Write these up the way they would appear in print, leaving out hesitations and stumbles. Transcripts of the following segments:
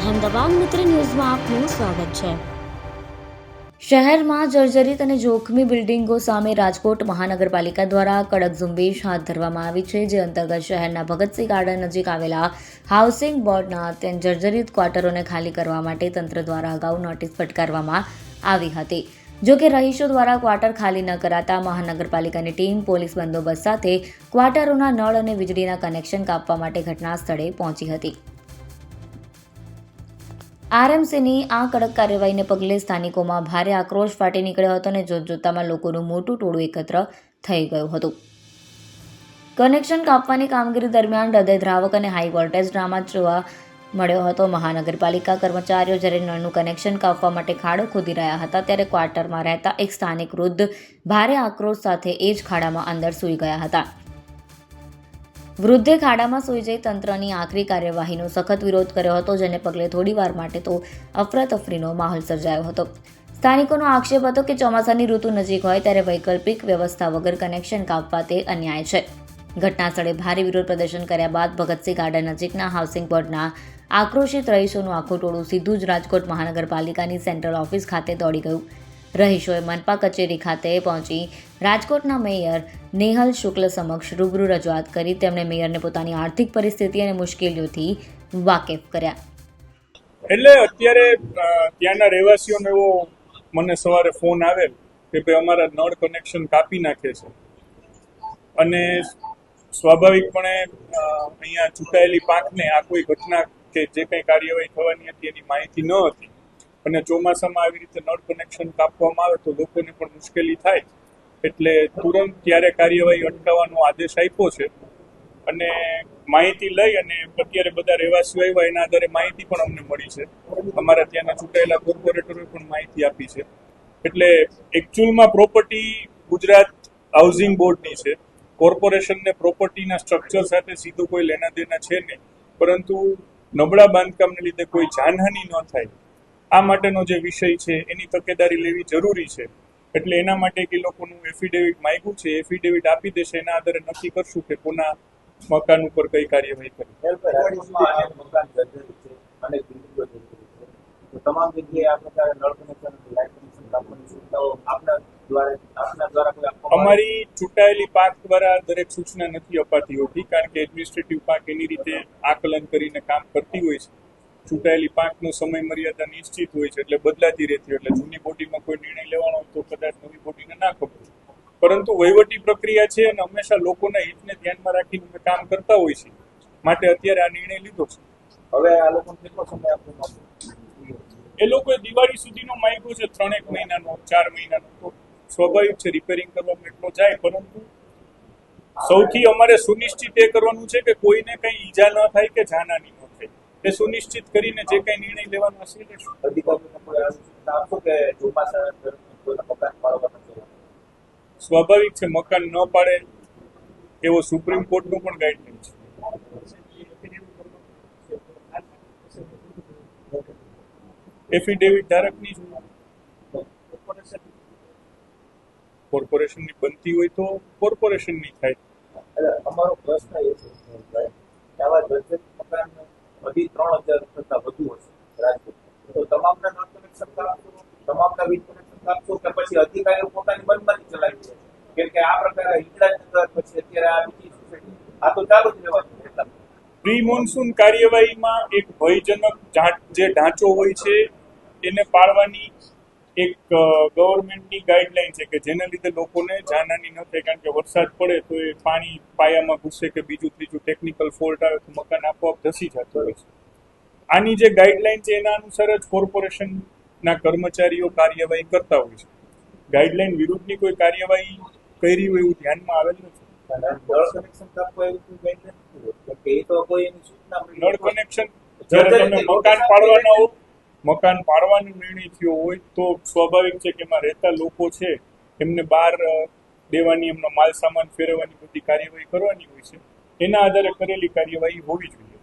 અહેમદાબાદ મિત્ર ન્યૂઝમાં આપનું સ્વાગત છે। શહેરમાં જર્જરિત અને જોખમી બિલ્ડિંગો સામે રાજકોટ મહાનગરપાલિકા દ્વારા કડક ઝુંબેશ હાથ ધરવામાં આવી છે, જે અંતર્ગત શહેરના ભગતસિંહ ગાર્ડન નજીક આવેલા હાઉસિંગ બોર્ડના અત્યંત જર્જરિત ક્વાર્ટરોને ખાલી કરવા માટે તંત્ર દ્વારા અગાઉ નોટિસ ફટકારવામાં આવી હતી। જો કે રહીશો દ્વારા ક્વાર્ટર ખાલી ન કરાતા મહાનગરપાલિકાની ટીમ પોલીસ બંદોબસ્ત સાથે ક્વાર્ટરોના નળ અને વીજળીના કનેક્શન કાપવા માટે ઘટના સ્થળે પહોંચી હતી। આરએમસીની આ કડક કાર્યવાહીને પગલે સ્થાનિકોમાં ભારે આક્રોશ ફાટી નીકળ્યો હતો અને જોતજોતામાં લોકોનું મોટું ટોળું એકત્ર થઈ ગયું હતું। કનેક્શન કાપવાની કામગીરી દરમિયાન હૃદયદ્રાવક અને હાઈ વોલ્ટેજ ડ્રામા જોવા મળ્યો હતો। મહાનગરપાલિકા કર્મચારીઓ જ્યારે નળનું કનેક્શન કાપવા માટે ખાડો ખોદી રહ્યા હતા, ત્યારે ક્વાર્ટરમાં રહેતા એક સ્થાનિક વૃદ્ધ ભારે આક્રોશ સાથે એ જ ખાડામાં અંદર સૂઈ ગયા હતા। વૃદ્ધે ખાડામાં સૂઈ જઈ તંત્રની આકરી કાર્યવાહીનો સખત વિરોધ કર્યો હતો, જેને પગલે થોડીવાર માટે તો અફરાતફરીનો માહોલ સર્જાયો હતો। સ્થાનિકોનો આક્ષેપ હતો કે ચોમાસાની ઋતુ નજીક હોય ત્યારે વૈકલ્પિક વ્યવસ્થા વગર કનેક્શન કાપવા તે અન્યાય છે। ઘટના સ્થળે ભારે વિરોધ પ્રદર્શન કર્યા બાદ ભગતસિંહ ગાર્ડન નજીકના હાઉસિંગ બોર્ડના આક્રોશિત રહીશોનું આખું ટોળું સીધું જ રાજકોટ મહાનગરપાલિકાની સેન્ટ્રલ ઓફિસ ખાતે દોડી ગયું। રહીશોએ મનપા કચેરી ખાતે પહોંચી રાજકોટના મેયર નેહલ શુક્લ સમક્ષ રૂબરૂ રજૂઆત કરી તેમણે મેયરને પોતાની આર્થિક પરિસ્થિતિ અને મુશ્કેલીઓથી વાકેફ કર્યા। એટલે અત્યારે ત્યાંના રહેવાસીઓનો એવો મને સવારે ફોન આવેલ કે ભાઈ અમારા નળ કનેક્શન કાપી નાખે છે, અને સ્વાભાવિકપણે અહીંયા ચૂંટાયેલી પાંખને આ કોઈ ઘટના કે જે કંઈ કાર્યવાહી થવાની હતી એની માહિતી ન હતી, અને ચોમાસામાં આવી રીતે નળ કનેક્શન કાપવામાં આવે તો લોકોને પણ મુશ્કેલી થાય, એટલે તુરંત ત્યારે કાર્યવાહી અટકાવવાનો આદેશ આપ્યો છે। અને માહિતી લઈ અને અત્યારે બધા રહેવાસીઓ આવ્યા એના આધારે માહિતી પણ અમને મળી છે। અમારા ત્યાંના ચૂંટાયેલા કોર્પોરેટરોએ પણ માહિતી આપી છે। એટલે એકચ્યુઅલમાં પ્રોપર્ટી ગુજરાત હાઉસિંગ બોર્ડની છે। કોર્પોરેશનને પ્રોપર્ટીના સ્ટ્રક્ચર સાથે સીધું કોઈ લેના દેના છે નહીં, પરંતુ નબળા બાંધકામને લીધે કોઈ જાનહાનિ ન થાય આ માટેનો જે વિષય છે એની તકેદારી લેવી જરૂરી છે। એટલે એના માટે કે લોકોનું એફિડેવિટ માંગ્યું છે, એફિડેવિટ આપી દેશે, એના આધારે નક્કી કરશું કે કોના મકાન ઉપર કઈ કાર્યવાહી કરી। તમામ જગ્યાએ આ પ્રકારે નળ કનેક્શન, લાઇટ કનેક્શન કાપવાની સૂચનાઓ આપના દ્વારા અમારી ચૂંટાયેલી પાંખ દ્વારા દરેક સૂચના નથી અપાતી હોતી, કારણ કે એડમિનિસ્ટ્રેટિવ પાંખ એની રીતે આકલન કરીને કામ કરતી હોય છે। ચૂંટાયેલી પાંખનો સમય મર્યાદા નિશ્ચિત હોય છે, એટલે બદલાતી રહેતી હોય, એટલે જૂની બોડીમાં કોઈ નિર્ણય લેવાનો હોય તો કદાચ નવી બોડીને ના ખબર, પરંતુ વહીવટી પ્રક્રિયા છે અને હંમેશા લોકોના હિતને ધ્યાનમાં રાખીને કામ કરતા હોય છે, માટે અત્યારે આ નિર્ણય લીધો છે। હવે આ લોકોને કેટલો સમય આપવાનો? એ લોકોએ દિવાળી સુધીનો માંગ્યો છે, 3 મહિનાનો, 4 મહિનાનો, તો સ્વાભાવિક છે રિપેરિંગ કરવામાં એટલો જાય, પરંતુ સૌથી અમારે સુનિશ્ચિત એ કરવાનું છે કે કોઈને કંઈ ઈજા ન થાય કે જાનહાનિ ન થાય, એ સુનિશ્ચિત કરીને જે કંઈ નિર્ણય લેવાનો હશે લેશું। અધિકારીઓને કોઈ સૂચના આપશો કે ચોમાસા દરમિયાન મકાન પાડવાના છે? સ્વાભાવિક છે, મકાન ન પાડે એવો સુપ્રીમ કોર્ટનો પણ ગાઈડલાઈન છે। એફિડેવિટ ધારકની કોર્પોરેશનની બનતી હોય તો કોર્પોરેશનની થાય। અમારો પ્રશ્ન એ છે કે આવા જર્જરિત મકાન બધી 3000 કરતા વધુ હશે રાજકોટ, તો તમામના નળ કનેક્શન કાપશો, તમામના વીજ કનેક્શન કાપશો કે પછી અધિકારીઓ પોતાની મનમાની ચલાવી છે? કેમ કે આ પ્રકારે હિંગળાજનગર પછી અત્યારે આ બીજી સોસાયટી આ તો ચાલુ જ રહેવાનું છે। પ્રી મોન્સૂન કાર્યવાહીમાં એક ભયજનક જે ઢાંચો હોય છે એને પાળવાની એક ગવર્મેન્ટની ગાઈડલાઈન છે, કે જેના લીધે લોકોને જાનહાનિ ન થાય, કારણ કે વરસાદ પડે તો એ પાણી પાયામાં ઘૂસે કે બીજું ત્રીજું ટેકનિકલ ફોલ્ટ આવે તો મકાન આપોઆપ ધસી જતું હોય છે। આની જે ગાઈડલાઈન છે એના અનુસાર જ કોર્પોરેશનના કર્મચારીઓ કાર્યવાહી કરતા હોય છે। ગાઈડલાઈન વિરુદ્ધની કોઈ કાર્યવાહી કરી હોય એવું ધ્યાનમાં આવેલ નથી। નળ કનેક્શન કાપવા એવું કોઈ ગાઈડલાઈન નથી, એ તો કોઈ એની સૂચના નળ કનેક્શન જ્યારે તમે મકાન પાડવાનો નિર્ણય થયો હોય તો સ્વાભાવિક છે કે એમાં રહેતા લોકો છે એમને બહાર દેવાની, એમનો માલ સામાન ફેરવવાની બધી કાર્યવાહી કરવાની હોય છે, એના આધારે કરેલી કાર્યવાહી હોવી જોઈએ।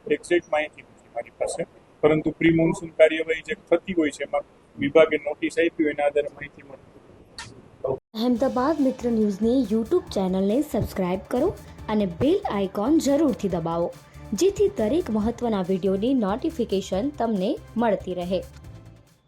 એક્ઝેક્ટ માહિતી નથી મારી પાસે, પરંતુ પ્રી મોન્સૂન કાર્યવાહી જે થતી હોય છે એમાં વિભાગે નોટિસ આપી હોય એના આધારે માહિતી મળે। અહેમદાબાદ મિત્ર ન્યૂઝની યુટ્યુબ ચેનલને સબસ્ક્રાઇબ કરો અને બેલ આઇકોન જરૂરથી દબાવો, જેથી દરેક મહત્ત્વના વિડીયોની નોટિફિકેશન તમને મળતી રહે.